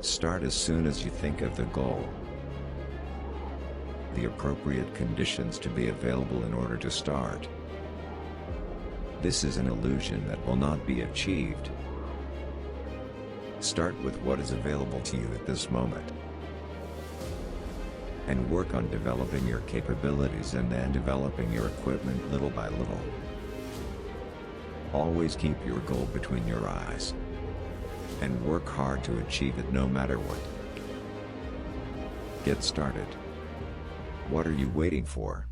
Start as soon as you think of the goal. The appropriate conditions to be available in order to start. This is an illusion that will not be achieved. Start with what is available to you at this moment. And work on developing your capabilities and then developing your equipment little by little. Always keep your goal between your eyes. And work hard to achieve it no matter what. Get started. What are you waiting for?